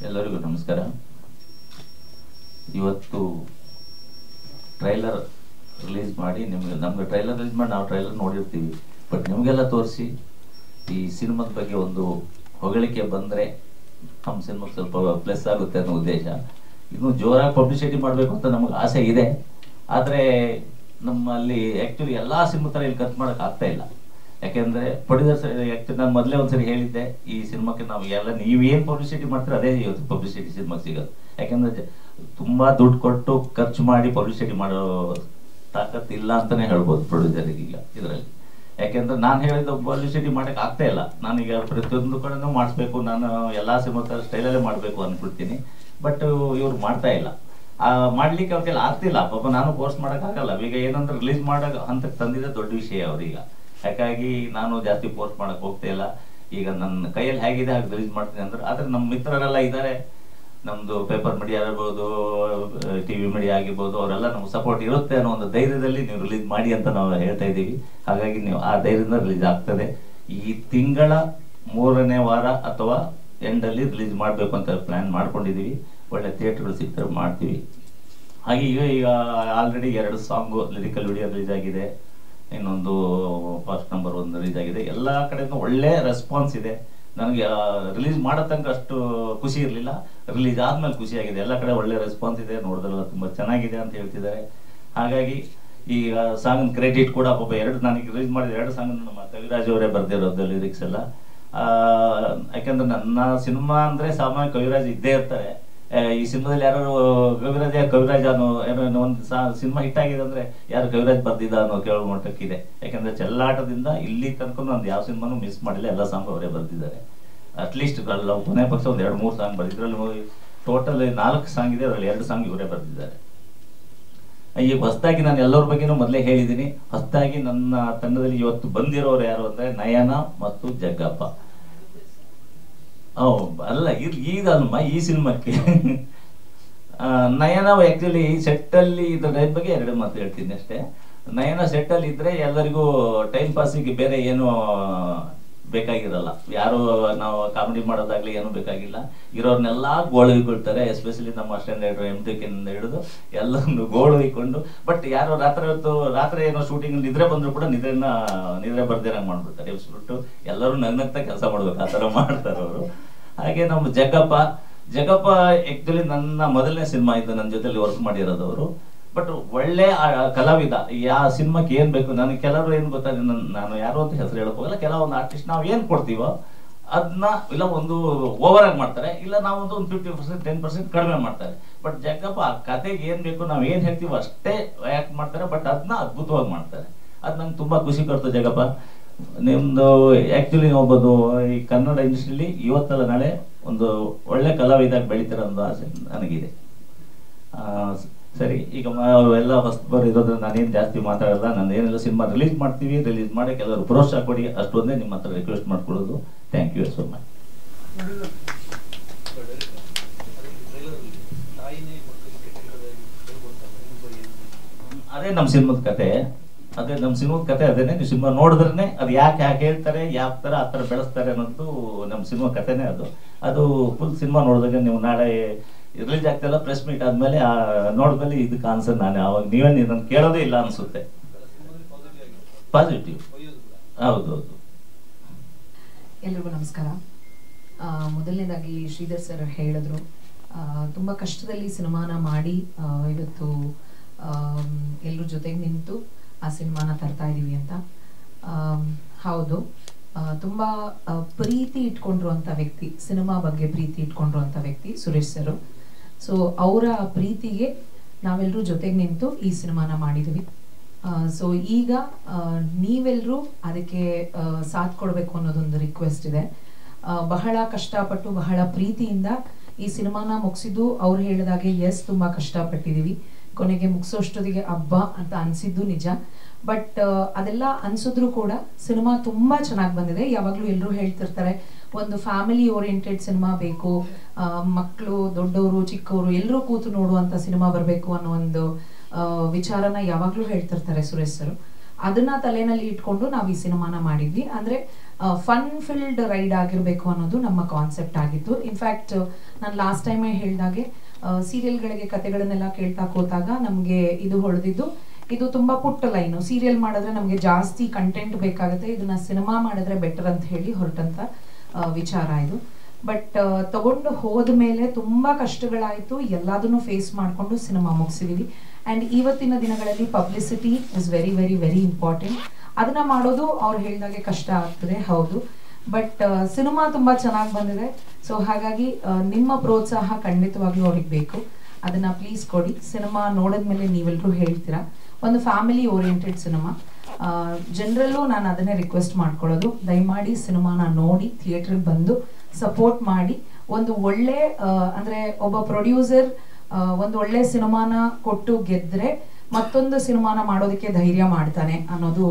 ಎಲ್ಲರಿಗೂ ನಮಸ್ಕಾರ. ಇವತ್ತು ಟ್ರೈಲರ್ ರಿಲೀಸ್ ಮಾಡಿ ನಮ್ಗೆ ಟ್ರೈಲರ್ ರಿಲೀಸ್ ಮಾಡಿ ನಾವು ಟ್ರೈಲರ್ ನೋಡಿರ್ತೀವಿ, ಬಟ್ ನಿಮಗೆಲ್ಲ ತೋರಿಸಿ ಈ ಸಿನಿಮಾದ ಬಗ್ಗೆ ಒಂದು ಹೊಗಳಿಕೆ ಬಂದರೆ ನಮ್ಮ ಸಿನಿಮಾಗೆ ಸ್ವಲ್ಪ ಪ್ಲಸ್ ಆಗುತ್ತೆ ಅನ್ನೋ ಉದ್ದೇಶ. ಇನ್ನು ಜೋರಾಗಿ ಪಬ್ಲಿಸಿಟಿ ಮಾಡಬೇಕು ಅಂತ ನಮಗೆ ಆಸೆ ಇದೆ, ಆದರೆ ನಮ್ಮಲ್ಲಿ ಆ್ಯಕ್ಚುಲಿ ಎಲ್ಲ ಸಿನಿಮಾ ಥರ ಇಲ್ಲಿ ಖರ್ಚು ಮಾಡೋಕೆ ಆಗ್ತಾ ಇಲ್ಲ. ಯಾಕೆಂದರೆ ಪ್ರೊಡ್ಯೂಸರ್ಸ್ ಆ್ಯಕ್ಚುಲಿ ನಾನು ಮೊದಲೇ ಒಂದ್ಸರಿ ಹೇಳಿದ್ದೆ, ಈ ಸಿನಿಮಾಕ್ಕೆ ನಾವು ಎಲ್ಲ ನೀವೇನು ಪಬ್ಲಿಸಿಟಿ ಮಾಡ್ತೀರ ಅದೇ ಇವತ್ತು ಪಬ್ಲಿಸಿಟಿ ಸಿನಿಮಾಗೆ ಸಿಗೋದು. ಯಾಕೆಂದರೆ ತುಂಬ ದುಡ್ಡು ಕೊಟ್ಟು ಖರ್ಚು ಮಾಡಿ ಪಬ್ಲಿಸಿಟಿ ಮಾಡೋ ತಾಕತ್ತು ಇಲ್ಲ ಅಂತಲೇ ಹೇಳ್ಬೋದು ಪ್ರೊಡ್ಯೂಸರಿಗೆ ಈಗ ಇದರಲ್ಲಿ. ಯಾಕೆಂದರೆ ನಾನು ಹೇಳಿದ ಪಬ್ಲಿಸಿಟಿ ಮಾಡೋಕ್ಕೆ ಆಗ್ತಾ ಇಲ್ಲ. ನಾನೀಗ ಪ್ರತಿಯೊಂದು ಕಡೆನೂ ಮಾಡಿಸ್ಬೇಕು, ನಾನು ಎಲ್ಲ ಸಿನಿಮಾ ಥರ ಸ್ಟೈಲಲ್ಲೇ ಮಾಡಬೇಕು ಅಂದ್ಬಿಡ್ತೀನಿ, ಬಟ್ ಇವ್ರು ಮಾಡ್ತಾ ಇಲ್ಲ. ಮಾಡ್ಲಿಕ್ಕೆ ಅವ್ರ ಕೈಲಿ ಆಗ್ತಿಲ್ಲ. ಪಾಪ ನಾನು ಫೋರ್ಸ್ ಮಾಡೋಕ್ಕಾಗಲ್ಲ. ಈಗ ಏನಂದ್ರೆ ರಿಲೀಸ್ ಮಾಡೋ ಹಂತಕ್ಕೆ ತಂದಿದೆ ದೊಡ್ಡ ವಿಷಯ ಅವ್ರೀಗ. ಯಾಕಾಗಿ ನಾನು ಜಾಸ್ತಿ ಫೋರ್ಸ್ ಮಾಡೋಕ್ಕೆ ಹೋಗ್ತಾ ಇಲ್ಲ. ಈಗ ನನ್ನ ಕೈಯಲ್ಲಿ ಹೇಗಿದೆ ಹಾಗೆ ರಿಲೀಸ್ ಮಾಡ್ತೀನಿ ಅಂದ್ರೆ. ಆದರೆ ನಮ್ಮ ಮಿತ್ರರೆಲ್ಲ ಇದ್ದಾರೆ, ನಮ್ಮದು ಪೇಪರ್ ಮೀಡಿಯಾ ಆಗಿರ್ಬೋದು, TV ಮೀಡಿಯಾ ಆಗಿರ್ಬೋದು, ಅವರೆಲ್ಲ ನಮ್ಗೆ ಸಪೋರ್ಟ್ ಇರುತ್ತೆ ಅನ್ನೋ ಒಂದು ಧೈರ್ಯದಲ್ಲಿ ನೀವು ರಿಲೀಸ್ ಮಾಡಿ ಅಂತ ನಾವು ಹೇಳ್ತಾ ಇದ್ದೀವಿ. ಹಾಗಾಗಿ ನೀವು ಆ ಧೈರ್ಯದಿಂದ ರಿಲೀಸ್ ಆಗ್ತದೆ. ಈ ತಿಂಗಳ 3ನೇ ವಾರ ಅಥವಾ ಎಂಡಲ್ಲಿ ರಿಲೀಸ್ ಮಾಡಬೇಕು ಅಂತ ಪ್ಲ್ಯಾನ್ ಮಾಡ್ಕೊಂಡಿದ್ದೀವಿ. ಒಳ್ಳೆ ಥಿಯೇಟ್ರ್ಗಳು ಸಿಗ್ತಾರೆ ಮಾಡ್ತೀವಿ. ಹಾಗೆ ಈಗ already 2 song lyrical video release ಆಗಿದೆ, ಇನ್ನೊಂದು ಫಸ್ಟ್ ನಂಬರ್ 1 ರಿಲೀಸ್ ಆಗಿದೆ. ಎಲ್ಲ ಕಡೆಯಿಂದ ಒಳ್ಳೆ ರೆಸ್ಪಾನ್ಸ್ ಇದೆ. ನನಗೆ ರಿಲೀಸ್ ಮಾಡೋ ತನಕ ಅಷ್ಟು ಖುಷಿ ಇರಲಿಲ್ಲ, ರಿಲೀಸ್ ಆದ್ಮೇಲೆ ಖುಷಿಯಾಗಿದೆ. ಎಲ್ಲ ಕಡೆ ಒಳ್ಳೆ ರೆಸ್ಪಾನ್ಸ್ ಇದೆ, ನೋಡಿದ್ರೆಲ್ಲ ತುಂಬ ಚೆನ್ನಾಗಿದೆ ಅಂತ ಹೇಳ್ತಿದ್ದಾರೆ. ಹಾಗಾಗಿ ಈಗ ಸಾಂಗ್ ಕ್ರೆಡಿಟ್ ಕೂಡ ಪಾಪ ನನಗೆ ರಿಲೀಸ್ ಮಾಡಿದ 2 ಸಾಂಗ್ ನಮ್ಮ ಕವಿರಾಜ್ ಅವರೇ ಬರ್ದಿರೋದು ಲಿರಿಕ್ಸ್ ಎಲ್ಲ. ಯಾಕೆಂದ್ರೆ ನನ್ನ ಸಿನಿಮಾ ಅಂದರೆ ಸಾಮಾನ್ಯ ಕವಿರಾಜ್ ಇದ್ದೇ ಇರ್ತಾರೆ. ಈ ಸಿನಿಮಾದಲ್ಲಿ ಯಾರು ಕವಿರಾಜ್ ಅನ್ನೋ ಏನೋ ಒಂದು ಸಿನಿಮಾ ಹಿಟ್ ಆಗಿದೆ ಅಂದರೆ ಯಾರು ಕವಿರಾಜ್ ಬರ್ದಿದ್ದ ಅನ್ನೋ ಕೇಳೋ ಮಟ್ಟಕ್ಕಿದೆ. ಯಾಕೆಂದರೆ ಚೆಲ್ಲಾಟದಿಂದ ಇಲ್ಲಿ ತನಕ ನಾನು ಯಾವ ಸಿನಿಮಾನು ಮಿಸ್ ಮಾಡಿಲ್ಲ, ಎಲ್ಲ ಸಾಂಗ್ ಅವರೇ ಬರ್ದಿದ್ದಾರೆ. ಅಟ್ಲೀಸ್ಟ್ ಅಲ್ಲ ಕೊನೆ ಪಕ್ಷ ಒಂದು 2-3 ಸಾಂಗ್ ಬರ್ದಿದ್ರಲ್ಲಿ ಟೋಟಲ್ 4 ಸಾಂಗ್ ಇದೆ, ಅದರಲ್ಲಿ 2 ಸಾಂಗ್ ಇವರೇ ಬರ್ದಿದ್ದಾರೆ. ಈಗ ಹೊಸದಾಗಿ ನಾನು ಎಲ್ಲರ ಬಗ್ಗೆನೂ ಮೊದಲೇ ಹೇಳಿದ್ದೀನಿ. ಹೊಸದಾಗಿ ನನ್ನ ತಂಡದಲ್ಲಿ ಇವತ್ತು ಬಂದಿರೋರು ಯಾರು ಅಂದರೆ ನಯನ ಮತ್ತು ಜಗ್ಗಪ್ಪ. ಅಲ್ಲ ಈಗಲ್ಮ ಈ ಸಿನಿಮಾಕ್ಕೆ ನಯನ ಆ್ಯಕ್ಚುಲಿ ಸೆಟ್ಟಲ್ಲಿ ಇದ್ರ ಬಗ್ಗೆ 2 ಮಾತು ಹೇಳ್ತೀನಿ ಅಷ್ಟೇ. ನಯನ ಸೆಟ್ಟಲ್ಲಿ ಇದ್ರೆ ಎಲ್ಲರಿಗೂ ಟೈಮ್ ಪಾಸಿಗೆ ಬೇರೆ ಏನು ಬೇಕಾಗಿರಲ್ಲ. ಯಾರು ನಾವು ಕಾಮಿಡಿ ಮಾಡೋದಾಗ್ಲಿ ಏನೂ ಬೇಕಾಗಿಲ್ಲ. ಇರೋರ್ನೆಲ್ಲ ಗೋಳು ಹೊಯ್ಕೊಳ್ತಾರೆ. ಎಸ್ಪೆಷಲಿ ನಮ್ಮ ಅಸಿಸ್ಟೆಂಟ್ ಡೈರೆಕ್ಟರ್ MTKನಿಂದ ಹಿಡಿದು ಎಲ್ಲೊಂದು ಗೋಳು ಹೊಯ್ಕೊಂಡು. ಬಟ್ ಯಾರು ರಾತ್ರಿ ಏನೋ ಶೂಟಿಂಗ್ ನಿದ್ರೆ ಬಂದ್ರು ಕೂಡ ನಿದ್ರೆ ಬರ್ದೇನಂಗೆ ಮಾಡ್ಬಿಡ್ತಾರೆ. ಇವ್ಸ್ಬಿಟ್ಟು ಎಲ್ಲರೂ ನಗ್ನಗ್ತಾ ಕೆಲಸ ಮಾಡ್ಬೇಕು, ಆ ಥರ ಮಾಡ್ತಾರೆ ಅವರು. ಹಾಗೆ ನಮ್ಮ ಜಗ್ಗಪ್ಪ ಆ್ಯಕ್ಚುಲಿ ನನ್ನ ಮೊದಲನೇ ಸಿನಿಮಾ ಇದ್ದು, ನನ್ನ ಜೊತೆಲಿ ವರ್ಕ್ ಮಾಡಿರೋದವರು. ಬಟ್ ಒಳ್ಳೆ ಕಲಾವಿದ. ಯಾವ ಸಿನಿಮಾಕ್ಕೆ ಏನು ಬೇಕು, ನನಗೆ ಕೆಲವರು ಏನು ಗೊತ್ತಾಗ ನಾನು ಯಾರು ಅಂತ ಹೆಸರು ಹೇಳಕ್ ಹೋಗಲ್ಲ. ಕೆಲವೊಂದು ಆರ್ಟಿಸ್ಟ್ ನಾವು ಏನು ಕೊಡ್ತೀವೋ ಅದನ್ನ ಇಲ್ಲ ಒಂದು ಓವರ್ ಆಗಿ ಮಾಡ್ತಾರೆ, ಇಲ್ಲ ನಾವೊಂದು 50% 10% ಕಡಿಮೆ ಮಾಡ್ತಾರೆ. ಬಟ್ ಜಗ್ಗಪ್ಪ ಆ ಕತೆಗೆ ಏನು ಬೇಕು, ನಾವು ಏನು ಹೇಳ್ತೀವೋ ಅಷ್ಟೇ ಆ್ಯಕ್ಟ್ ಮಾಡ್ತಾರೆ. ಬಟ್ ಅದನ್ನ ಅದ್ಭುತವಾಗಿ ಮಾಡ್ತಾರೆ. ಅದು ನಂಗೆ ತುಂಬ ಖುಷಿ ಕೊಡ್ತು. ಜಗ್ಗಪ್ಪ ನಿಮ್ಮದು ಆ್ಯಕ್ಚುಲಿ ನೋಡ್ಬೋದು, ಈ ಕನ್ನಡ ಇಂಡಸ್ಟ್ರಿಲಿ ಇವತ್ತಲ್ಲ ನಾಳೆ ಒಂದು ಒಳ್ಳೆ ಕಲಾವಿದಾಗ ಬೆಳೀತಾರೆ ಅನ್ನೋ ಆಸೆ ನನಗಿದೆ. ಸರಿ, ಈಗ ಎಲ್ಲ ಹೊಸಬರು ಇರೋದ್ರೆ ನಾನೇನು ಜಾಸ್ತಿ ಮಾತಾಡಲ್ಲ. ನಾನು ಏನೆಲ್ಲ ಸಿನಿಮಾ ರಿಲೀಸ್ ಮಾಡ್ತೀವಿ, ರಿಲೀಸ್ ಮಾಡಿ ಕೆಲವರು ಪ್ರೋತ್ಸಾಹ ಕೊಡಿ, ಅಷ್ಟೊಂದೇ ನಿಮ್ಮ ಹತ್ರ ರಿಕ್ವೆಸ್ಟ್ ಮಾಡ್ಕೊಳ್ಳೋದು. Thank you so much. ಅದೇ ನಮ್ಮ ಸಿನಿಮಾದ ಕತೆ, ಅದೇನೆ. ನೀವು ಸಿನಿಮಾ ನೋಡಿದ್ರೆ ಅದು ಯಾಕೆ ಹೇಳ್ತಾರೆ, ಯಾವ ಥರ ಆ ಥರ ಬೆಳೆಸ್ತಾರೆ ಅನ್ನೋದು ನಮ್ಮ ಸಿನಿಮಾ ಕತೆನೇ. ಅದು ಫುಲ್ ಸಿನಿಮಾ ನೋಡಿದಾಗ ನೀವು ನಾಳೆ ರಿಲೀಸ್ ಆಗ್ತಿಲ್ಲ, ಪ್ರೆಸ್ ಮೀಟ್ ಆದ್ಮೇಲೆ ನೋಡಿದ್ಮೇಲೆ ಇದಕ್ಕೆ ಆನ್ಸರ್ ನಾನು ಅವಾಗ ನೀವೇ ನಾನು ಕೇಳೋದೇ ಇಲ್ಲ ಅನ್ಸುತ್ತೆ. ಪಾಸಿಟಿವ್. ಹೌದು. ಎಲ್ರಿಗೂ ನಮಸ್ಕಾರ. ಮೊದಲನೇದಾಗಿ ಶ್ರೀಧರ್ ಸರ್ ಹೇಳಿದ್ರು, ತುಂಬ ಕಷ್ಟದಲ್ಲಿ ಸಿನಿಮಾನ ಮಾಡಿ ಇವತ್ತು ಎಲ್ಲರ ಜೊತೆಗೆ ನಿಂತು ಆ ಸಿನಿಮಾನ ತರ್ತಾ ಇದ್ದೀವಿ ಅಂತ. ಹೌದು, ತುಂಬ ಪ್ರೀತಿ ಇಟ್ಕೊಂಡಿರುವಂಥ ವ್ಯಕ್ತಿ, ಸಿನಿಮಾ ಬಗ್ಗೆ ಪ್ರೀತಿ ಇಟ್ಕೊಂಡಿರುವಂಥ ವ್ಯಕ್ತಿ ಸುರೇಶ್ ಸರ್. ಸೊ ಅವರ ಪ್ರೀತಿಗೆ ನಾವೆಲ್ಲರೂ ಜೊತೆಗೆ ನಿಂತು ಈ ಸಿನಿಮಾನ ಮಾಡಿದ್ವಿ. ಸೊ ಈಗ ನೀವೆಲ್ಲರೂ ಅದಕ್ಕೆ ಸಾಥ್ ಕೊಡಬೇಕು ಅನ್ನೋದೊಂದು ರಿಕ್ವೆಸ್ಟ್ ಇದೆ. ಬಹಳ ಕಷ್ಟಪಟ್ಟು ಬಹಳ ಪ್ರೀತಿಯಿಂದ ಈ ಸಿನಿಮಾನ ಮುಗಿಸಿದ್ದು ಅವ್ರು ಹೇಳಿದಾಗೆ ಎಸ್ ತುಂಬ ಕಷ್ಟಪಟ್ಟಿದ್ದೀವಿ. ಕೊನೆಗೆ ಮುಗಿಸೋಷ್ಟೊತ್ತಿಗೆ ಹಬ್ಬ ಅಂತ ಅನಿಸಿದ್ದು ನಿಜ. ಬಟ್ ಅದೆಲ್ಲ ಅನ್ಸಿದ್ರು ಕೂಡ ಸಿನಿಮಾ ತುಂಬ ಚೆನ್ನಾಗಿ ಬಂದಿದೆ. ಯಾವಾಗಲೂ ಎಲ್ಲರೂ ಹೇಳ್ತಿರ್ತಾರೆ ಒಂದು ಫ್ಯಾಮಿಲಿ ಓರಿಯೆಂಟೆಡ್ ಸಿನಿಮಾ ಬೇಕು, ಮಕ್ಕಳು ದೊಡ್ಡವರು ಚಿಕ್ಕವರು ಎಲ್ಲರೂ ಕೂತು ನೋಡುವಂಥ ಸಿನಿಮಾ ಬರಬೇಕು ಅನ್ನೋ ಒಂದು ವಿಚಾರನ ಯಾವಾಗಲೂ ಹೇಳ್ತಿರ್ತಾರೆ ಸುರೇಶ್ ಸರ್. ಅದನ್ನ ತಲೆನಲ್ಲಿ ಇಟ್ಕೊಂಡು ನಾವು ಈ ಸಿನಿಮಾನ ಮಾಡಿದ್ವಿ. ಅಂದರೆ ಫನ್ ಫಿಲ್ಡ್ ರೈಡ್ ಆಗಿರಬೇಕು ಅನ್ನೋದು ನಮ್ಮ ಕಾನ್ಸೆಪ್ಟ್ ಆಗಿತ್ತು. ಇನ್ಫ್ಯಾಕ್ಟ್ ನಾನು ಲಾಸ್ಟ್ ಟೈಮೇ ಹೇಳಿದಾಗೆ ಸೀರಿಯಲ್ಗಳಿಗೆ ಕತೆಗಳನ್ನೆಲ್ಲ ಕೇಳ್ತಾ ಕೂತಾಗ ನಮಗೆ ಇದು ಹೊಡೆದಿದ್ದು, ಇದು ತುಂಬಾ ಪುಟ್ಟ ಲೈನು, ಸೀರಿಯಲ್ ಮಾಡಿದ್ರೆ ನಮಗೆ ಜಾಸ್ತಿ ಕಂಟೆಂಟ್ ಬೇಕಾಗುತ್ತೆ, ಇದನ್ನ ಸಿನಿಮಾ ಮಾಡಿದ್ರೆ ಬೆಟರ್ ಅಂತ ಹೇಳಿ ಹೊರಟಂತ ವಿಚಾರ ಇದು. ಬಟ್ ತಗೊಂಡು ಹೋದ್ಮೇಲೆ ತುಂಬಾ ಕಷ್ಟಗಳಾಯಿತು, ಎಲ್ಲದನ್ನು ಫೇಸ್ ಮಾಡಿಕೊಂಡು ಸಿನಿಮಾ ಮುಗಿಸಿದೀವಿ. ಆ್ಯಂಡ್ ಇವತ್ತಿನ ದಿನಗಳಲ್ಲಿ publicity is very very very important. ಅದನ್ನ ಮಾಡೋದು ಅವ್ರು ಹೇಳಿದಾಗೆ ಕಷ್ಟ ಆಗ್ತದೆ, ಹೌದು. ಬಟ್ ಸಿನಿಮಾ ತುಂಬಾ ಚೆನ್ನಾಗಿ ಬಂದಿದೆ. ಸೊ ಹಾಗಾಗಿ ನಿಮ್ಮ ಪ್ರೋತ್ಸಾಹ ಖಂಡಿತವಾಗ್ಲೂ ಅವ್ರಿಗೆ ಬೇಕು. ಅದನ್ನ ಪ್ಲೀಸ್ ಕೊಡಿ. ಸಿನಿಮಾ ನೋಡಿದ್ಮೇಲೆ ನೀವೆಲ್ಲರೂ ಹೇಳ್ತೀರಾ. ಒಂದು ಫ್ಯಾಮಿಲಿ ಓರಿಯೆಂಟೆಡ್ ಸಿನಿಮಾ. ಜನರಲ್ಲೂ ನಾನು ಅದನ್ನೇ ರಿಕ್ವೆಸ್ಟ್ ಮಾಡ್ಕೊಳ್ಳೋದು, ದಯಮಾಡಿ ಸಿನಿಮಾನ ನೋಡಿ ಥಿಯೇಟ್ರಿಗೆ ಬಂದು ಸಪೋರ್ಟ್ ಮಾಡಿ. ಒಂದು ಒಳ್ಳೆ ಅಂದ್ರೆ ಒಬ್ಬ ಪ್ರೊಡ್ಯೂಸರ್ ಒಂದು ಒಳ್ಳೆ ಸಿನಿಮಾನ ಕೊಟ್ಟು ಗೆದ್ರೆ ಮತ್ತೊಂದು ಸಿನಿಮಾನ ಮಾಡೋದಕ್ಕೆ ಧೈರ್ಯ ಮಾಡ್ತಾನೆ ಅನ್ನೋದು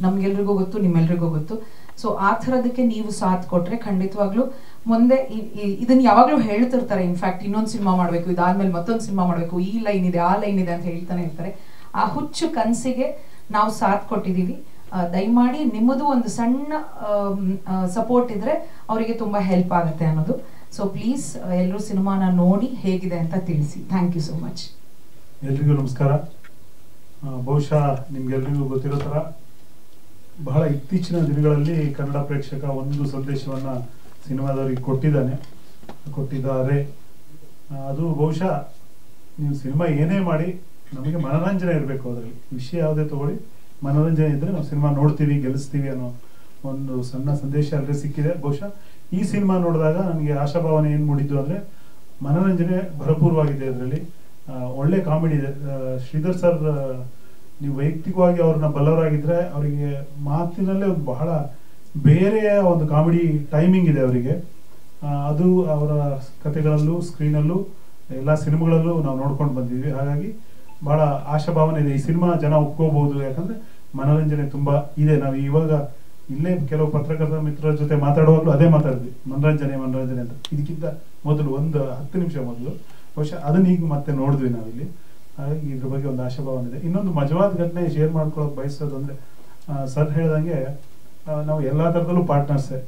ನಮ್ಗೆಲ್ರಿಗೂ ಗೊತ್ತು, ನಿಮ್ಮೆಲ್ರಿಗೂ ಗೊತ್ತು. ಸೊ ಆ ಥರದಕ್ಕೆ ನೀವು ಸಾಥ್ ಕೊಟ್ರೆ ಖಂಡಿತವಾಗ್ಲೂ ಮುಂದೆ ಇದನ್ನ ಯಾವಾಗ್ಲೂ ಹೇಳ್ತಿರ್ತಾರೆ. ಇನ್ಫ್ಯಾಕ್ಟ್ ಇನ್ನೊಂದು ಸಿನಿಮಾ ಮಾಡ್ಬೇಕು, ಇದಾದ್ಮೇಲೆ ಮತ್ತೊಂದು ಸಿನಿಮಾ ಮಾಡ್ಬೇಕು, ಈ ಲೈನ್ ಇದೆ, ಆ ಲೈನ್ ಇದೆ ಅಂತ ಹೇಳ್ತಾನೆ ಇರ್ತಾರೆ. ಆ ಹುಚ್ಚು ಕನಸಿಗೆ ನಾವು ಸಾಥ್ ಕೊಟ್ಟಿದೀವಿ. ದಯಮಾಡಿ ನಿಮ್ಮದು ಒಂದು ಸಣ್ಣ ಸಪೋರ್ಟ್ ಇದ್ರೆ ಅವರಿಗೆ ತುಂಬಾ ಹೆಲ್ಪ್ ಆಗುತ್ತೆ ಅನ್ನೋದು. ಸೊ ಪ್ಲೀಸ್ ಎಲ್ಲರೂ ಸಿನಿಮಾನ ನೋಡಿ ಹೇಗಿದೆ ಅಂತ ತಿಳಿಸಿ. Thank you so much. ಎಲ್ರಿಗೂ ನಮಸ್ಕಾರ. ಬಹುಶಃ ನಿಮ್ಗೆಲ್ರಿಗೂ ಗೊತ್ತಿರೋ ಥರ ಬಹಳ ಇತ್ತೀಚಿನ ದಿನಗಳಲ್ಲಿ ಕನ್ನಡ ಪ್ರೇಕ್ಷಕ ಒಂದು ಸಂದೇಶವನ್ನ ಸಿನಿಮಾದವರಿಗೆ ಕೊಟ್ಟಿದ್ದಾರೆ. ಅದು ಬಹುಶಃ ನೀವು ಸಿನಿಮಾ ಏನೇ ಮಾಡಿ ನಮಗೆ ಮನೋರಂಜನೆ ಇರಬೇಕು. ಅದರಲ್ಲಿ ವಿಷಯ ಯಾವುದೇ ತಗೊಳ್ಳಿ, ಮನೋರಂಜನೆ ಇದ್ರೆ ನಾವು ಸಿನಿಮಾ ನೋಡ್ತೀವಿ, ಗೆಲ್ಲಿಸ್ತೀವಿ ಅನ್ನೋ ಒಂದು ಸಣ್ಣ ಸಂದೇಶ ಅಲ್ಲೇ ಸಿಕ್ಕಿದೆ. ಬಹುಶಃ ಈ ಸಿನಿಮಾ ನೋಡಿದಾಗ ನನಗೆ ಆಶಾಭಾವನೆ ಏನು ಮೂಡಿದ್ದು ಅಂದರೆ ಮನೋರಂಜನೆ ಭರಪೂರವಾಗಿದೆ. ಇದರಲ್ಲಿ ಒಳ್ಳೆ ಕಾಮಿಡಿ ಇದೆ. ಶ್ರೀಧರ್ ಸರ್, ನೀವು ವೈಯಕ್ತಿಕವಾಗಿ ಅವ್ರನ್ನ ಬಲ್ಲವರಾಗಿದ್ರೆ ಅವರಿಗೆ ಮಾತಿನಲ್ಲೇ ಒಂದು ಬಹಳ ಬೇರೆಯ ಒಂದು ಕಾಮಿಡಿ ಟೈಮಿಂಗ್ ಇದೆ ಅವರಿಗೆ. ಅದು ಅವರ ಕಥೆಗಳಲ್ಲೂ ಸ್ಕ್ರೀನಲ್ಲೂ ಎಲ್ಲ ಸಿನಿಮಾಗಳಲ್ಲೂ ನಾವು ನೋಡ್ಕೊಂಡು ಬಂದಿದ್ವಿ. ಹಾಗಾಗಿ ಬಹಳ ಆಶಾಭಾವನೆ ಇದೆ. ಈ ಸಿನಿಮಾ ಜನ ಒಪ್ಕೋಬಹುದು, ಯಾಕಂದ್ರೆ ಮನೋರಂಜನೆ ತುಂಬಾ ಇದೆ. ನಾವು ಇವಾಗ ಇಲ್ಲೇ ಕೆಲವು ಪತ್ರಕರ್ತರ ಮಿತ್ರರ ಜೊತೆ ಮಾತಾಡುವಾಗಲೂ ಅದೇ ಮಾತಾಡಿದ್ವಿ, ಮನೋರಂಜನೆ ಅಂತ. ಇದಕ್ಕಿಂತ ಮೊದಲು ಒಂದು 10 ನಿಮಿಷ ಮೊದಲು ಬಹುಶಃ ಅದನ್ನ ಈಗ ಮತ್ತೆ ನೋಡಿದ್ವಿ ನಾವಿಲ್ಲಿ. ಹಾಗಾಗಿ ಇದ್ರ ಬಗ್ಗೆ ಒಂದು ಆಶಾಭಾವನೆ ಇದೆ. ಇನ್ನೊಂದು ಮಜವಾದ ಘಟನೆ ಶೇರ್ ಮಾಡ್ಕೊಳ್ಳೋಕೆ ಬಯಸೋದು ಅಂದ್ರೆ, ಸರ್ ಹೇಳ್ದಂಗೆ ನಾವು ಎಲ್ಲಾ ತರದಲ್ಲೂ ಪಾರ್ಟ್ನರ್ಸೇ.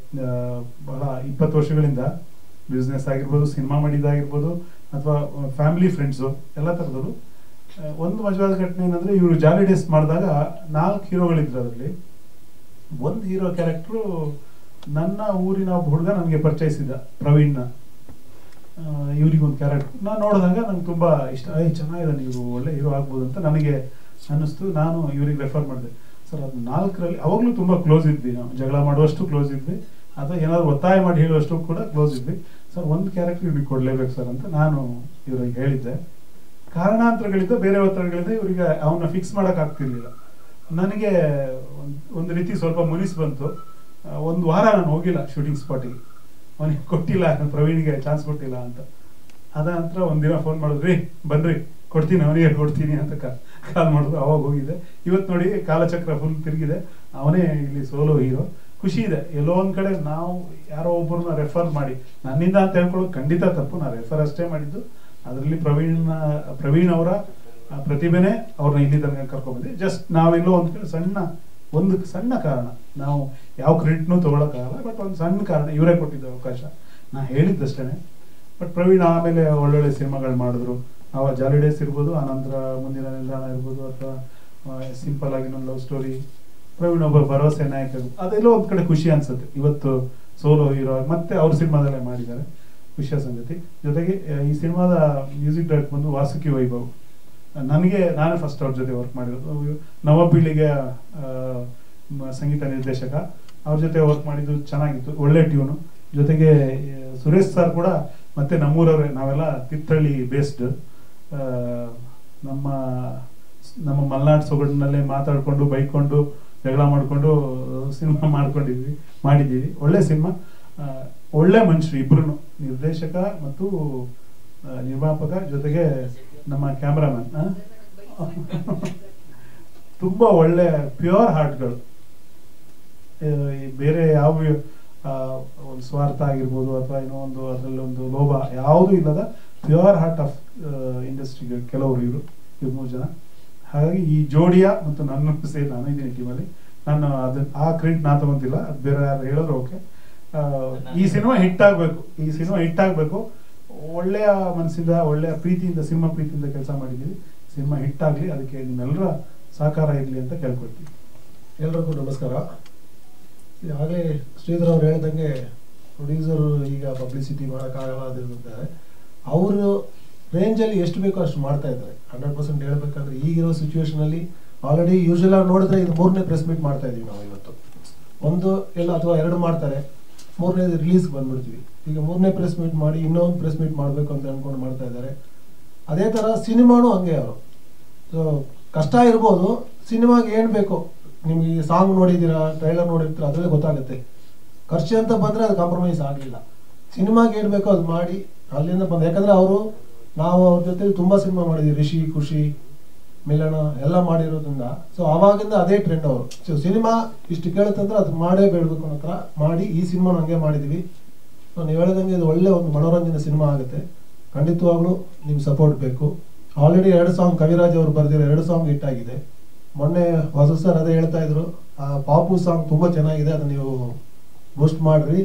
ಬಹಳ 20 ವರ್ಷಗಳಿಂದ ಬಿಸ್ನೆಸ್ ಆಗಿರ್ಬೋದು, ಸಿನಿಮಾ ಮಾಡಿದಾಗಿರ್ಬೋದು, ಅಥವಾ ಫ್ಯಾಮಿಲಿ ಫ್ರೆಂಡ್ಸು, ಎಲ್ಲ ತರದಲ್ಲೂ. ಒಂದು ಮಜವಾದ ಘಟನೆ ಏನಂದ್ರೆ, ಇವರು ಜಾಲಿ ಡೇಸ್ ಮಾಡಿದಾಗ 4 ಹೀರೋಗಳಿದ್ರು. ಅದರಲ್ಲಿ ಒಂದು ಹೀರೋ ಕ್ಯಾರೆಕ್ಟ್ರು ನನ್ನ ಊರಿನ ಒಬ್ಬ ಹುಡುಗ ನನಗೆ ಪರಿಚಯಿಸಿದ, ಪ್ರವೀಣ್ನ. ಇವ್ರಿಗೊಂದು ಕ್ಯಾರೆಕ್ಟರ್ ನಾನು ನೋಡಿದಾಗ ನಂಗೆ ತುಂಬಾ ಇಷ್ಟ, ಚೆನ್ನಾಗಿದೆ, ನೀವು ಒಳ್ಳೆ ಹೀರೋ ಆಗ್ಬೋದು ಅಂತ ನನಗೆ ಅನ್ನಿಸ್ತು. ನಾನು ಇವ್ರಿಗೆ ರೆಫರ್ ಮಾಡಿದೆ. ಸರ್ ಅದು 4ರಲ್ಲಿ ಅವಾಗಲೂ ತುಂಬಾ ಕ್ಲೋಸ್ ಇದ್ವಿ, ನಾವು ಜಗಳ ಮಾಡುವಷ್ಟು ಕ್ಲೋಸ್ ಇದ್ವಿ, ಅಥವಾ ಏನಾದ್ರು ಒತ್ತಾಯ ಮಾಡಿ ಹೇಳುವಷ್ಟು ಕೂಡ ಕ್ಲೋಸ್ ಇದ್ವಿ. ಸರ್ ಒಂದು ಕ್ಯಾರೆಕ್ಟರ್ ಇವ್ರಿಗೆ ಕೊಡ್ಲೇಬೇಕು ಸರ್ ಅಂತ ನಾನು ಇವ್ರಿಗೆ ಹೇಳಿದ್ದೆ. ಕಾರಣಾಂತರಗಳಿಂದ, ಬೇರೆ ಒತ್ತಡಗಳಿಂದ ಇವರಿಗೆ ಅವನ್ನ ಫಿಕ್ಸ್ ಮಾಡಕ್ ಆಗ್ತಿರ್ಲಿಲ್ಲ. ನನಗೆ ಒಂದು ರೀತಿ ಸ್ವಲ್ಪ ಮುನಿಸ್ ಬಂತು. 1 ವಾರ ನಾನು ಹೋಗಿಲ್ಲ ಶೂಟಿಂಗ್ ಸ್ಪಾಟಿಗೆ, ಅವನಿಗೆ ಕೊಟ್ಟಿಲ್ಲ, ಪ್ರವೀಣ್ಗೆ ಚಾನ್ಸ್ ಕೊಟ್ಟಿಲ್ಲ ಅಂತ. ಅದ ನಂತರ ಒಂದಿನ ಫೋನ್ ಮಾಡಿದ್ರಿ, ಬನ್ರಿ ಕೊಡ್ತೀನಿ, ಅವನಿಗೆ ಕೊಡ್ತೀನಿ ಅಂತ ಕಾಲ್ ಮಾಡಿದ್ರು. ಅವಾಗ ಹೋಗಿದ್ದೆ. ಇವತ್ತು ನೋಡಿ ಕಾಲಚಕ್ರ ಫುಲ್ ತಿರುಗಿದೆ, ಅವನೇ ಇಲ್ಲಿ ಸೋಲೋ ಹೀರೋ. ಖುಷಿ ಇದೆ. ಎಲ್ಲೋ ಒಂದ್ ಕಡೆ ನಾವು ಯಾರೋ ಒಬ್ಬರನ್ನ ರೆಫರ್ ಮಾಡಿ, ನನ್ನಿಂದ ಅಂತ ಹೇಳ್ಕೊಳ್ಳೋದು ಖಂಡಿತ ತಪ್ಪು, ನಾನು ರೆಫರ್ ಅಷ್ಟೇ ಮಾಡಿದ್ದು. ಅದರಲ್ಲಿ ಪ್ರವೀಣ್ ಅವರ ಪ್ರತಿಭೆನೇ ಅವ್ರನ್ನ ಇಲ್ಲಿ ತನಕ ಕರ್ಕೊಂಡ್ಬಂದಿ. ಜಸ್ಟ್ ನಾವೆಲ್ಲೋ ಒಂದು ಸಣ್ಣ ಕಾರಣ, ನಾವು ಯಾವ ಕ್ರೆಡಿಟ್ನೂ ತಗೊಳಕ್ಕಾಗಲ್ಲ, ಬಟ್ ಒಂದು ಸಣ್ಣ ಕಾರಣ, ಇವರೇ ಕೊಟ್ಟಿದ್ದ ಅವಕಾಶ, ನಾ ಹೇಳಿದ್ದಷ್ಟೇ. ಬಟ್ ಪ್ರವೀಣ್ ಆಮೇಲೆ ಒಳ್ಳೊಳ್ಳೆ ಸಿನಿಮಾಗಳು ಮಾಡಿದ್ರು. ಅವ ಜಾಲಿ ಡೇಸ್ ಇರ್ಬೋದು, ಆನಂತರ ಮುಂದಿನ ನಿಲ್ದಾಣ ಇರ್ಬೋದು, ಅಥವಾ ಸಿಂಪಲ್ ಆಗಿ ನನ್ನ ಲವ್ ಸ್ಟೋರಿ. ಪ್ರವೀಣ್ ಒಬ್ಬ ಭರವಸೆ ನಾಯಕ, ಅದೆಲ್ಲೋ ಒಂದ್ ಕಡೆ ಖುಷಿ ಅನ್ಸುತ್ತೆ. ಇವತ್ತು ಸೋಲೋ ಹೀರೋ ಮತ್ತೆ ಅವ್ರ ಸಿನಿಮಾದಲ್ಲೇ ಮಾಡಿದ್ದಾರೆ, ಖುಷಿಯ ಸಂಗತಿ. ಜೊತೆಗೆ ಈ ಸಿನಿಮಾದ ಮ್ಯೂಸಿಕ್ ಡೈರೆಕ್ಟ್ ಬಂದು ವಾಸುಕಿ ವೈಭವ್. ನಾನೇ ಫಸ್ಟ್ ಅವ್ರ ಜೊತೆ ವರ್ಕ್ ಮಾಡಿರೋದು. ನವಪೀಳಿಗೆಯ ಸಂಗೀತ ನಿರ್ದೇಶಕ, ಅವ್ರ ಜೊತೆ ವರ್ಕ್ ಮಾಡಿದ್ದು ಚೆನ್ನಾಗಿತ್ತು, ಒಳ್ಳೆ ಟ್ಯೂನು. ಜೊತೆಗೆ ಸುರೇಶ್ ಸರ್ ಕೂಡ ಮತ್ತೆ ನಮ್ಮೂರವ್ರೆ, ನಾವೆಲ್ಲ ತೀರ್ಥಹಳ್ಳಿ ಬೇಸ್ಡ್. ನಮ್ಮ ಮಲ್ನಾಡ್ ಸೊಗಡಿನಲ್ಲೇ ಮಾತಾಡ್ಕೊಂಡು, ಬೈಕೊಂಡು, ಜಗಳ ಮಾಡ್ಕೊಂಡು ಸಿನಿಮಾ ಮಾಡಿದ್ದೀವಿ. ಒಳ್ಳೆ ಸಿನಿಮಾ, ಒಳ್ಳೆ ಮನುಷ್ಯರು ಇಬ್ರು, ನಿರ್ದೇಶಕ ಮತ್ತು ನಿರ್ಮಾಪಕ, ಜೊತೆಗೆ ನಮ್ಮ ಕ್ಯಾಮ್ರಾಮನ್. ತುಂಬಾ ಒಳ್ಳೆ ಪ್ಯೂರ್ ಹಾರ್ಟ್ಗಳು. ಬೇರೆ ಯಾವ ಒಂದು ಸ್ವಾರ್ಥ ಆಗಿರ್ಬೋದು, ಅಥವಾ ಏನೋ ಒಂದು ಅದರಲ್ಲಿ ಒಂದು ಲೋಭ ಯಾವುದೂ ಇಲ್ಲದ ಪ್ಯೂರ್ ಹಾರ್ಟ್ ಆಫ್ ಇಂಡಸ್ಟ್ರಿ ಕೆಲವರು ಇವರು 3 ಜನ. ಹಾಗಾಗಿ ಈ ಜೋಡಿಯ ಮತ್ತು ನನ್ನ ಸೇರಿ ನಾನು ಇದ್ದೀನಿ ಟೀಮಲ್ಲಿ, ನಾನು ಅದನ್ನ ಆ ಕ್ರೆಡಿಟ್ ನಾ ತಗೊಂತಿಲ್ಲ, ಅದು ಬೇರೆ ಯಾರು ಹೇಳಿದ್ರು ಓಕೆ. ಈ ಸಿನಿಮಾ ಹಿಟ್ ಆಗಬೇಕು, ಒಳ್ಳೆಯ ಮನಸ್ಸಿಂದ ಒಳ್ಳೆಯ ಪ್ರೀತಿಯಿಂದ ಸಿನಿಮಾ ಪ್ರೀತಿಯಿಂದ ಕೆಲಸ ಮಾಡಿದ್ದೀವಿ. ಸಿನಿಮಾ ಹಿಟ್ ಆಗಲಿ, ಅದಕ್ಕೆ ನಿಮ್ಮೆಲ್ಲರ ಸಹಕಾರ ಇರಲಿ ಅಂತ ಕೇಳ್ಕೊಳ್ತೀವಿ. ಎಲ್ರಿಗೂ ನಮಸ್ಕಾರ. ಈಗಾಗಲೇ ಶ್ರೀಧರ್ ಅವ್ರು ಹೇಳ್ದಂಗೆ ಪ್ರೊಡ್ಯೂಸರ್ ಈಗ ಪಬ್ಲಿಸಿಟಿ ಮಾಡೋಕ್ಕಾಗಲ್ಲ ಅದಿರ್ತಾರೆ, ಅವರು ರೇಂಜಲ್ಲಿ ಎಷ್ಟು ಬೇಕೋ ಅಷ್ಟು ಮಾಡ್ತಾ ಇದ್ದಾರೆ. 100% ಹೇಳ್ಬೇಕಂದ್ರೆ ಈಗಿರೋ ಸಿಚುವೇಶನಲ್ಲಿ ಆಲ್ರೆಡಿ ಯೂಶುವಲ್ ಆಗಿ ನೋಡಿದ್ರೆ ಇದು 3ನೇ ಪ್ರೆಸ್ ಮೀಟ್ ಮಾಡ್ತಾ ಇದೀವಿ ನಾವು ಇವತ್ತು. ಒಂದು ಎಲ್ಲ ಅಥವಾ 2 ಮಾಡ್ತಾರೆ, 3ನೇ ರಿಲೀಸ್ಗೆ ಬಂದ್ಬಿಡ್ತೀವಿ. ಈಗ 3ನೇ ಪ್ರೆಸ್ ಮೀಟ್ ಮಾಡಿ ಇನ್ನೊಂದು ಪ್ರೆಸ್ ಮೀಟ್ ಮಾಡಬೇಕು ಅಂತ ಅನ್ಕೊಂಡು ಮಾಡ್ತಾ ಇದ್ದಾರೆ. ಅದೇ ಥರ ಸಿನಿಮಾನು ಹಂಗೆ ಅವರು. ಸೊ ಕಷ್ಟ ಇರ್ಬೋದು, ಸಿನಿಮಾಗೆ ಏನು ಬೇಕು ನಿಮ್ಗೆ ಈ ಸಾಂಗ್ ನೋಡಿದ್ದೀರಾ, ಟ್ರೈಲರ್ ನೋಡಿರ್ತೀರ, ಅದರಲ್ಲೇ ಗೊತ್ತಾಗುತ್ತೆ. ಖರ್ಚು ಅಂತ ಬಂದರೆ ಅದು ಕಾಂಪ್ರಮೈಸ್ ಆಗಲಿಲ್ಲ. ಸಿನಿಮಾಗೆ ಏನು ಬೇಕೋ ಅದು ಮಾಡಿ ಅಲ್ಲಿಂದ ಬಂದು, ಯಾಕಂದರೆ ನಾವು ಅವ್ರ ಜೊತೆ ತುಂಬ ಸಿನಿಮಾ ಮಾಡಿದ್ದೀವಿ, ರಿಷಿ, ಖುಷಿ, ಮಿಲನ ಎಲ್ಲ ಮಾಡಿರೋದ್ರಿಂದ. ಸೊ ಆವಾಗಿಂದ ಅದೇ ಟ್ರೆಂಡ್ ಅವರು. ಸೊ ಸಿನಿಮಾ ಇಷ್ಟು ಕೇಳುತ್ತಂದ್ರೆ ಅದು ಮಾಡೇ ಬೇಡಬೇಕು ಅನ್ನೋ ಥರ ಮಾಡಿ ಈ ಸಿನಿಮಾ ಹಂಗೆ ಮಾಡಿದ್ದೀವಿ. ಸೊ ನೀವು ಹೇಳಿದಂಗೆ ಇದು ಒಳ್ಳೆ ಒಂದು ಮನೋರಂಜನೆ ಸಿನಿಮಾ ಆಗುತ್ತೆ. ಖಂಡಿತವಾಗ್ಲೂ ನಿಮ್ಗೆ ಸಪೋರ್ಟ್ ಬೇಕು. ಆಲ್ರೆಡಿ 2 ಸಾಂಗ್ ಕವಿರಾಜ್ ಅವರು ಬರೆದಿರೋ 2 ಸಾಂಗ್ ಹಿಟ್ ಆಗಿದೆ. ಮೊನ್ನೆ ಹೊಸ ಸರ್ ಅದೇ ಹೇಳ್ತಾ ಇದ್ರು, ಆ ಪಾಪು ಸಾಂಗ್ ತುಂಬ ಚೆನ್ನಾಗಿದೆ, ಅದನ್ನ ನೀವು ಬೂಸ್ಟ್ ಮಾಡ್ರಿ,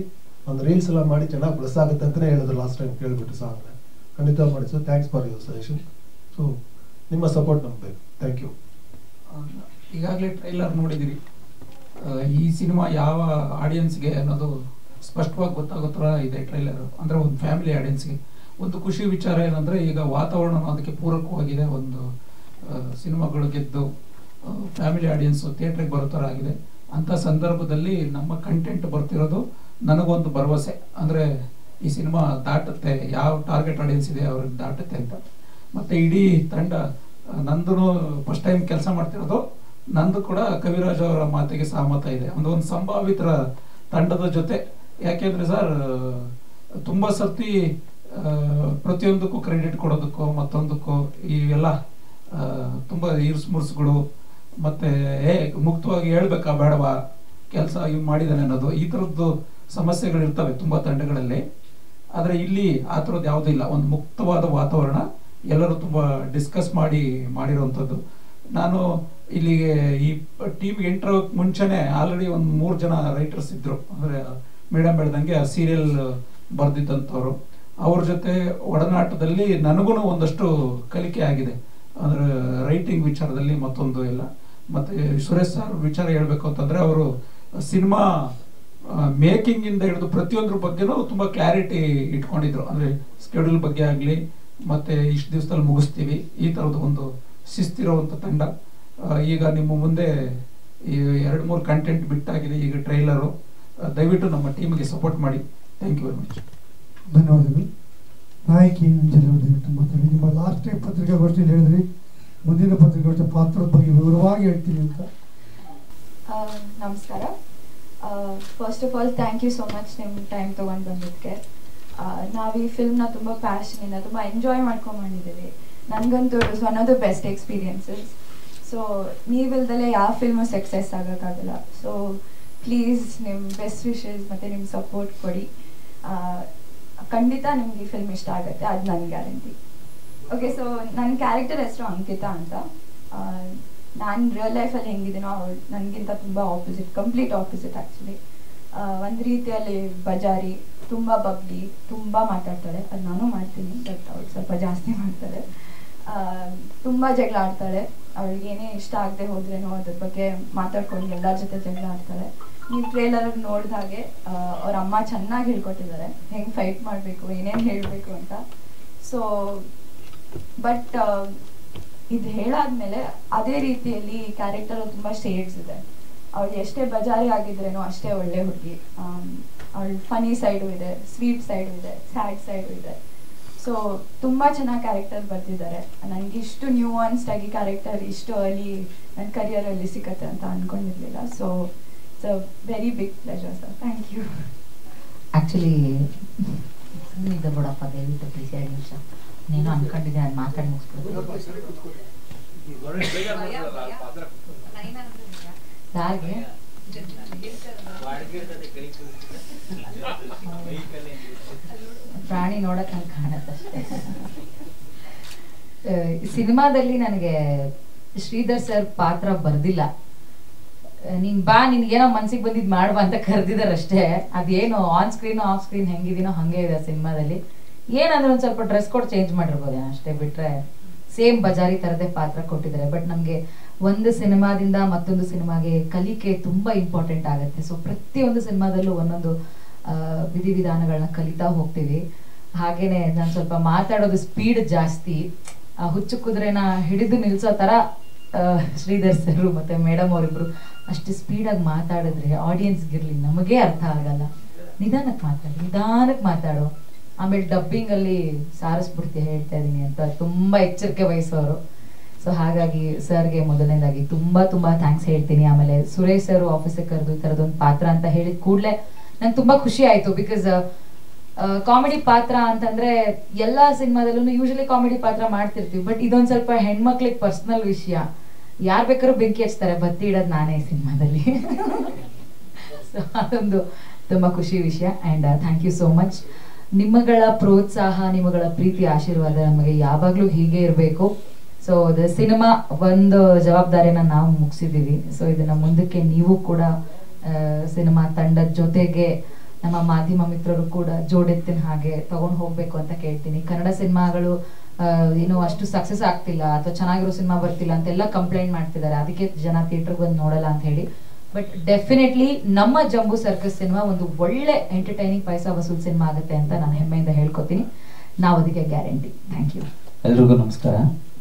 ಒಂದು ರೀಲ್ಸ್ ಎಲ್ಲ ಮಾಡಿ ಚೆನ್ನಾಗಿ ಪ್ಲಸ್ ಆಗುತ್ತೆ ಅಂತಲೇ ಹೇಳಿದ್ರು ಲಾಸ್ಟ್ ಟೈಮ್ ಕೇಳ್ಬಿಟ್ಟು ಸಾಂಗ್ನ. ಖಂಡಿತ ಮಾಡಿ sir. Thanks for your suggestion. So ನಿಮ್ಮ ಸಪೋರ್ಟ್ ನಮ್ಗೆ ಬೇಕು. Thank you. ಈಗಾಗಲೇ ಟ್ರೈಲರ್ ನೋಡಿದಿರಿ. ಈ ಸಿನಿಮಾ ಯಾವ ಆಡಿಯನ್ಸ್ಗೆ ಅನ್ನೋದು ಸ್ಪಷ್ಟವಾಗಿ ಗೊತ್ತಾಗೋ ಥರ ಇದೆ ಟ್ರೈಲರ್. ಅಂದರೆ ಒಂದು ಫ್ಯಾಮಿಲಿ ಆಡಿಯನ್ಸ್ಗೆ ಒಂದು ಖುಷಿ ವಿಚಾರ ಏನಂದರೆ, ಈಗ ವಾತಾವರಣ ಅದಕ್ಕೆ ಪೂರಕವಾಗಿದೆ. ಒಂದು ಸಿನಿಮಾಗಳು ಗೆದ್ದು ಫ್ಯಾಮಿಲಿ ಆಡಿಯನ್ಸು ಥಿಯೇಟ್ರಿಗೆ ಬರೋ ಥರ ಆಗಿದೆ. ಅಂಥ ಸಂದರ್ಭದಲ್ಲಿ ನಮ್ಮ ಕಂಟೆಂಟ್ ಬರ್ತಿರೋದು ನನಗೊಂದು ಭರವಸೆ, ಅಂದರೆ ಈ ಸಿನಿಮಾ ದಾಟುತ್ತೆ, ಯಾವ ಟಾರ್ಗೆಟ್ ಆಡಿಯನ್ಸ್ ಇದೆ ಅವ್ರಿಗೆ ದಾಟುತ್ತೆ ಅಂತ. ಮತ್ತು ಇಡೀ ತಂಡ, ನಂದು ಫಸ್ಟ್ ಟೈಮ್ ಕೆಲಸ ಮಾಡ್ತಿರೋದು, ನಂದು ಕೂಡ ಕವಿರಾಜ್ ಅವರ ಮಾತಿಗೆ ಸಹಮತ ಇದೆ. ಒಂದು ಸಂಭಾವಿತರ ತಂಡದ ಜೊತೆ. ಯಾಕೆಂದರೆ ಸರ್, ತುಂಬ ಸರ್ತಿ ಪ್ರತಿಯೊಂದಕ್ಕೂ ಕ್ರೆಡಿಟ್ ಕೊಡೋದಕ್ಕೋ ಮತ್ತೊಂದಕ್ಕೋ ಇವೆಲ್ಲ ತುಂಬ ಮುರ್ಸ್ಗಳು, ಮತ್ತು ಮುಕ್ತವಾಗಿ ಹೇಳ್ಬೇಕಾ ಬೇಡವಾ, ಕೆಲಸ ಇವ್ ಮಾಡಿದ್ದಾನೆ ಅನ್ನೋದು, ಈ ಥರದ್ದು ಸಮಸ್ಯೆಗಳಿರ್ತವೆ ತುಂಬ ತಂಡಗಳಲ್ಲಿ. ಆದರೆ ಇಲ್ಲಿ ಆ ಥರದ್ದು ಯಾವುದೂ ಇಲ್ಲ. ಒಂದು ಮುಕ್ತವಾದ ವಾತಾವರಣ, ಎಲ್ಲರೂ ತುಂಬ ಡಿಸ್ಕಸ್ ಮಾಡಿರೋವಂಥದ್ದು. ನಾನು ಇಲ್ಲಿಗೆ ಈ ಟೀಮ್ಗೆ ಎಂಟ್ರ್ ಮುಂಚೆನೆ ಆಲ್ರೆಡಿ ಒಂದು 3 ಜನ ರೈಟರ್ಸ್ ಇದ್ದರು. ಅಂದರೆ ಮೇಡಮ್ ಹೇಳ್ದಂಗೆ ಸೀರಿಯಲ್ ಬರೆದಿದ್ದಂಥವ್ರು. ಅವ್ರ ಜೊತೆ ಒಡನಾಟದಲ್ಲಿ ನನಗೂ ಒಂದಷ್ಟು ಕಲಿಕೆ ಆಗಿದೆ, ಅಂದರೆ ರೈಟಿಂಗ್ ವಿಚಾರದಲ್ಲಿ ಮತ್ತೊಂದು ಎಲ್ಲ. ಮತ್ತು ಸುರೇಶ್ ಸರ್ ವಿಚಾರ ಹೇಳಬೇಕು ಅಂತಂದರೆ, ಅವರು ಸಿನಿಮಾ ಮೇಕಿಂಗಿಂದ ಹಿಡಿದು ಪ್ರತಿಯೊಂದ್ರ ಬಗ್ಗೆನೂ ತುಂಬ ಕ್ಲಾರಿಟಿ ಇಟ್ಕೊಂಡಿದ್ರು. ಅಂದರೆ ಸ್ಕೆಡ್ಯೂಲ್ ಬಗ್ಗೆ ಆಗಲಿ, ಮತ್ತು ಇಷ್ಟು ದಿವಸದಲ್ಲಿ ಮುಗಿಸ್ತೀವಿ, ಈ ಥರದ್ದು ಒಂದು ಶಿಸ್ತಿರೋವಂಥ ತಂಡ. ಈಗ ನಿಮ್ಮ ಮುಂದೆ ಈ 2-3 ಕಂಟೆಂಟ್ ಬಿಟ್ಟಾಗಿದೆ, ಈಗ ಟ್ರೈಲರು. ದಯವಿಟ್ಟು ನಮ್ಮ ಟೀಮಿಗೆ ಸಪೋರ್ಟ್ ಮಾಡಿ. Thank you very much. ಧನ್ಯವಾದಗಳು. ನಾಯಕಿ ಅಂಜಲಿ ಅವರು ದಯವಿಟ್ಟು ಮಾತಾಡಿ. ನಿಮ್ಮ ಲಾಸ್ಟ್ ಟೈಮ್ ಪತ್ರಿಕಾಗೋಷ್ಠಿಯಲ್ಲಿ ಹೇಳಿದ್ರಿ, ಮುಂದಿನ ಪತ್ರಿಕಾಗೋಷ್ಠಿ ಪಾತ್ರದ ಬಗ್ಗೆ ವಿವರವಾಗಿ ಹೇಳ್ತೀನಿ ಅಂತ. ನಮಸ್ಕಾರ. First of all thank you so much ನಿಮ್ಮ ಟೈಮ್ ತೊಗೊಂಡು ಬಂದಿದ್ದಕ್ಕೆ. ನಾವು ಈ ಫಿಲ್ಮ್ನ ತುಂಬ ಪ್ಯಾಷನಿಂದ ತುಂಬ ಎಂಜಾಯ್ ಮಾಡ್ಕೊಂಡು ಬಂದಿದ್ದೀವಿ. ನನಗಂತೂ it was one of the best experiences. So ನೀವಿಲ್ದಲೇ ಯಾವ ಫಿಲ್ಮು ಸಕ್ಸಸ್ ಆಗೋಕ್ಕಾಗಲ್ಲ. ಸೊ ಪ್ಲೀಸ್ ನಿಮ್ಮ ಬೆಸ್ಟ್ ವಿಶಸ್ ಮತ್ತು ನಿಮ್ಮ ಸಪೋರ್ಟ್ ಕೊಡಿ. ಖಂಡಿತ ನಿಮ್ಗೆ ಈ ಫಿಲ್ಮ್ ಇಷ್ಟ ಆಗುತ್ತೆ, ಅದು ನನ್ನ ಗ್ಯಾರಂಟಿ. ಓಕೆ, ಸೊ ನನ್ನ ಕ್ಯಾರೆಕ್ಟರ್ ಹೆಸರು ಅಂಕಿತಾ ಅಂತ. ನಾನು ರಿಯಲ್ ಲೈಫಲ್ಲಿ ಹೆಂಗಿದ್ದೀನೋ ನನಗಿಂತ ತುಂಬ ಆಪೋಸಿಟ್, ಕಂಪ್ಲೀಟ್ ಆಪೋಸಿಟ್ ಆ್ಯಕ್ಚುಲಿ. ಒಂದು ರೀತಿಯಲ್ಲಿ ಬಜಾರಿ, ತುಂಬ ಬಬ್ಲಿ, ತುಂಬ ಮಾತಾಡ್ತಾಳೆ. ಅದು ನಾನು ಮಾಡ್ತೀನಿ, ಬಟ್ ಅವಳು ಸ್ವಲ್ಪ ಜಾಸ್ತಿ ಮಾಡ್ತಾಳೆ. ತುಂಬ ಜಗಳ ಆಡ್ತಾಳೆ. ಅವಳಿಗೆ ಏನೇ ಇಷ್ಟ ಆಗದೆ ಹೋದ್ರೇನೋ ಅದ್ರ ಬಗ್ಗೆ ಮಾತಾಡ್ಕೊಂಡು ಎಲ್ಲರ ಜೊತೆ ಜಗಳ ಆಡ್ತಾಳೆ. ನೀವು ಟ್ರೇಲರಲ್ಲಿ ನೋಡಿದ ಹಾಗೆ ಅವ್ರ ಅಮ್ಮ ಚೆನ್ನಾಗಿ ಹೇಳ್ಕೊಟ್ಟಿದ್ದಾರೆ ಹೆಂಗೆ ಫೈಟ್ ಮಾಡಬೇಕು, ಏನೇನು ಹೇಳಬೇಕು ಅಂತ. ಸೊ ಬಟ್ ಇದು ಹೇಳಾದ್ಮೇಲೆ ಅದೇ ರೀತಿಯಲ್ಲಿ ಕ್ಯಾರೆಕ್ಟರ್ ತುಂಬ ಶೇಡ್ಸ್ ಇದೆ. ಅವಳು ಎಷ್ಟೇ ಬಜಾರಿ ಆಗಿದ್ರೇನೋ ಅಷ್ಟೇ ಒಳ್ಳೆ ಹುಡುಗಿ. ಅವಳು ಫನಿ ಸೈಡು ಇದೆ, ಸ್ವೀಟ್ ಸೈಡು ಇದೆ, ಸ್ಯಾಡ್ ಸೈಡು ಇದೆ. ಸೊ ತುಂಬ ಚೆನ್ನಾಗಿ ಕ್ಯಾರೆಕ್ಟರ್ ಬರ್ತಿದ್ದಾರೆ. ನನಗೆ ಇಷ್ಟು ನ್ಯೂಆನ್ಸ್ಡ್ ಆಗಿ ಕ್ಯಾರೆಕ್ಟರ್ ಇಷ್ಟು ಅರ್ಲಿ ನನ್ನ ಕರಿಯರಲ್ಲಿ ಸಿಕ್ಕತ್ತೆ ಅಂತ ಅಂದ್ಕೊಂಡಿರಲಿಲ್ಲ. So it's a very big pleasure sir. Thank you. Actually ಇದೆ ಬಿಡಪ್ಪ, ದಯವಿಟ್ಟು ಪ್ಲೀಸ್ 2 ನಿಮಿಷ. ನೀನು ಅನ್ಕೊಂಡಿದ್ದೆ, ನಾನು ಮಾತಾಡಿ ಮುಗಿಸ್ಬಿಡ್ತೀನಿ. ಯಾರಿಗೆ ಪ್ರಾಣಿ ನೋಡಕ್ ನಂಗೆ ಕಾಣತ್ತಷ್ಟೇ. ಸಿನಿಮಾದಲ್ಲಿ ನನಗೆ ಶ್ರೀಧರ್ ಸರ್ ಪಾತ್ರ ಬರ್ದಿಲ್ಲ. ನೀನ್ ಬಾ ನಿನ್ಗೇನೋ ಮನ್ಸಿಗೆ ಬಂದಿದ್ ಮಾಡುವ ಅಂತ ಕರೆದಿದಾರಷ್ಟೇ. ಅದೇನು ಆನ್ ಸ್ಕ್ರೀನ್ ಆಫ್ ಸ್ಕ್ರೀನ್ ಹೆಂಗಿದೀನೋ ಹಂಗೆ ಇದೆ ಸಿನಿಮಾದಲ್ಲಿ. ಏನಂದ್ರೆ ಒಂದ್ ಸ್ವಲ್ಪ ಡ್ರೆಸ್ ಕೋಡ್ ಚೇಂಜ್ ಮಾಡಿರ್ಬೋದೇನೋ ಅಷ್ಟೇ, ಬಿಟ್ರೆ ಸೇಮ್ ಬಜಾರಿ ತರದೇ ಪಾತ್ರ ಕೊಟ್ಟಿದ್ದಾರೆ. ಬಟ್ ನಮ್ಗೆ ಒಂದು ಸಿನಿಮಾದಿಂದ ಮತ್ತೊಂದು ಸಿನಿಮಾಗೆ ಕಲಿಕೆ ತುಂಬಾ ಇಂಪಾರ್ಟೆಂಟ್ ಆಗುತ್ತೆ. ಸೊ ಪ್ರತಿಯೊಂದು ಸಿನಿಮಾದಲ್ಲೂ ಒಂದೊಂದು ವಿಧಿವಿಧಾನಗಳನ್ನ ಕಲಿತಾ ಹೋಗ್ತೀವಿ. ಹಾಗೇನೆ ನಾನು ಸ್ವಲ್ಪ ಮಾತಾಡೋದು ಸ್ಪೀಡ್ ಜಾಸ್ತಿ, ಹುಚ್ಚು ಕುದುರೆನ ಹಿಡಿದು ನಿಲ್ಸೋ ತರ ಶ್ರೀಧರ್ ಸರ್ ಮತ್ತೆ ಮೇಡಮ್ ಅವರಿಬ್ರು ಅಷ್ಟು ಸ್ಪೀಡಾಗಿ ಮಾತಾಡಿದ್ರೆ ಆಡಿಯನ್ಸ್ಗಿರ್ಲಿ ನಮಗೇ ಅರ್ಥ ಆಗಲ್ಲ. ನಿಧಾನಕ್ಕೆ ಮಾತಾಡೋ, ಆಮೇಲೆ ಡಬ್ಬಿಂಗ್ ಅಲ್ಲಿ ಸಾರಿಸ್ಬಿಡ್ತೀಯ ಹೇಳ್ತಾ ಇದೀನಿ ಅಂತ ತುಂಬಾ ಎಚ್ಚರಿಕೆ ವಹಿಸೋರು. ಸೊ ಹಾಗಾಗಿ ಸರ್ಗೆ ಮೊದಲನೇದಾಗಿ ತುಂಬಾ ತುಂಬಾ ಥ್ಯಾಂಕ್ಸ್ ಹೇಳ್ತೀನಿ. ಆಮೇಲೆ ಸುರೇಶ್ ಸರ್ ಆಫೀಸಿಗೆ ಕರೆದು ಈ ತರದೊಂದು ಪಾತ್ರ ಅಂತ ಹೇಳಿದ ಕೂಡಲೇ ನಂಗೆ ತುಂಬಾ ಖುಷಿ ಆಯ್ತು. ಬಿಕಾಸ್ ಕಾಮಿಡಿ ಪಾತ್ರ ಅಂತಂದ್ರೆ ಎಲ್ಲಾ ಸಿನಿಮಾದಲ್ಲೂ ಯೂಶಲಿ ಕಾಮಿಡಿ ಪಾತ್ರ ಮಾಡ್ತಿರ್ತೀವಿ, ಬಟ್ ಇದೊಂದ್ ಸ್ವಲ್ಪ ಹೆಣ್ಮಕ್ಳಿಗೆ ಪರ್ಸನಲ್ ವಿಷಯ. ಯಾರ್ ಬೇಕಾದ್ರೂ ಬೆಂಕಿ ಹಚ್ತಾರೆ, ಬತ್ತಿ ಇಡೋದು ನಾನೇ ಈ ಸಿನಿಮಾದಲ್ಲಿ. ಸೊ ಅದೊಂದು ತುಂಬಾ ಖುಷಿ ವಿಷಯ. And thank you so much. ನಿಮ್ಮಗಳ ಪ್ರೋತ್ಸಾಹ, ನಿಮ್ಮಗಳ ಪ್ರೀತಿ, ಆಶೀರ್ವಾದ ನಮಗೆ ಯಾವಾಗ್ಲೂ ಹೀಗೆ ಇರಬೇಕು. ಸೊ ಸಿನಿಮಾ ಒಂದು ಜವಾಬ್ದಾರಿನ ನಾವು ಮುಗಿಸಿದೀವಿ. ಸೊ ಇದನ್ನ ಮುಂದಕ್ಕೆ ನೀವು ಕೂಡ ಸಿನಿಮಾ ತಂಡದ ಜೊತೆಗೆ ನಮ್ಮ ಮಾಧ್ಯಮ ಮಿತ್ರರು ಕೂಡ ಜೋಡೆತ್ತಿನ ಹಾಗೆ ತಗೊಂಡು ಹೋಗ್ಬೇಕು ಅಂತ ಕೇಳ್ತೀನಿ. ಕನ್ನಡ ಸಿನಿಮಾಗಳು ಏನೋ ಅಷ್ಟು ಸಕ್ಸಸ್ ಆಗ್ತಿಲ್ಲ ಅಥವಾ ಚೆನ್ನಾಗಿರೋ ಸಿನಿಮಾ ಬರ್ತಿಲ್ಲ ಅಂತೆಲ್ಲ ಕಂಪ್ಲೇಂಟ್ ಮಾಡ್ತಿದ್ದಾರೆ, ಅದಕ್ಕೆ ಜನ ಥಿಯೇಟರ್ಗೆ ಬಂದು ನೋಡಲ್ಲ ಅಂತ ಹೇಳಿ. ಬಟ್ ಡೆಫಿನೆಟ್ಲಿ ನಮ್ಮ ಜಂಬೂ ಸರ್ಕಸ್ ಸಿನಿಮಾ ಒಂದು ಒಳ್ಳೆ ಎಂಟರ್ಟೈನಿಂಗ್ ಪೈಸಾ ವಸೂಲ್ ಸಿನಿಮಾ ಆಗುತ್ತೆ ಅಂತ ನಾನು ಹೆಮ್ಮೆಯಿಂದ ಹೇಳ್ಕೊತೀನಿ. ನಾವು ಅದಕ್ಕೆ ಗ್ಯಾರಂಟಿ. Thank you. ಎಲ್ರಿಗೂ ನಮಸ್ಕಾರ.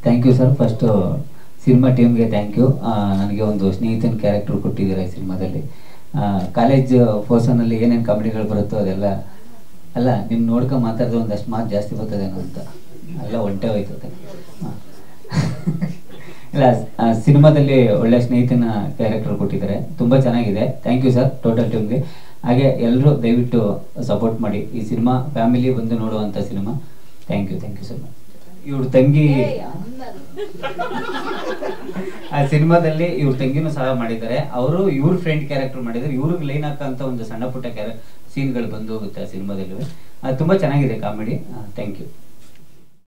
Thank you sir. First cinema ಟೀಮ್ಗೆ ಥ್ಯಾಂಕ್ ಯು. ನನಗೆ ಒಂದು ಸ್ನೇಹಿತನ ಕ್ಯಾರೆಕ್ಟರ್ ಕೊಟ್ಟಿದ್ದಾರೆ ಈ ಸಿನಿಮಾದಲ್ಲಿ. ಕಾಲೇಜ್ ಪೋರ್ಷನಲ್ಲಿ ಏನೇನು ಕಾಮಿಡಿಗಳು ಬರುತ್ತೋ ಅದೆಲ್ಲ ಅಲ್ಲ, ನಿಮ್ ನೋಡ್ಕೊಂಡು ಮಾತಾಡಿದ್ರೆ ಒಂದಷ್ಟು ಮಾತು ಜಾಸ್ತಿ ಬರ್ತದೇನೋ ಅಂತ ಎಲ್ಲ ಒಂಟೆ ಹೋಯ್ತದೆ. ಇಲ್ಲ, ಸಿನಿಮಾದಲ್ಲಿ ಒಳ್ಳೆ ಸ್ನೇಹಿತನ ಕ್ಯಾರೆಕ್ಟರ್ ಕೊಟ್ಟಿದ್ದಾರೆ, ತುಂಬ ಚೆನ್ನಾಗಿದೆ. ಥ್ಯಾಂಕ್ ಯು ಸರ್ ಟೋಟಲ್ ಟೀಮ್ಗೆ. ಹಾಗೆ ಎಲ್ಲರೂ ದಯವಿಟ್ಟು ಸಪೋರ್ಟ್ ಮಾಡಿ. ಈ ಸಿನಿಮಾ ಫ್ಯಾಮಿಲಿ ಬಂದು ನೋಡುವಂಥ ಸಿನಿಮಾ. Thank you sir. ಇವ್ರ ತಂಗಿ ಆ ಸಿನಿಮಾದಲ್ಲಿ ಇವ್ರ ತಂಗಿನೂ ಸಹ ಮಾಡಿದ್ದಾರೆ. ಅವರು ಇವ್ರ ಫ್ರೆಂಡ್ ಕ್ಯಾರೆಕ್ಟರ್ ಮಾಡಿದ್ದಾರೆ. ಇವ್ರಿಗೆ ಲೈನ್ ಹಾಕಂತ ಒಂದು ಸಣ್ಣ ಪುಟ್ಟ ಸೀನ್ಗಳು ಬಂದು ಹೋಗುತ್ತೆ ಆ ಸಿನಿಮಾದಲ್ಲಿ. ತುಂಬ ಚೆನ್ನಾಗಿದೆ ಕಾಮಿಡಿ. Thank you.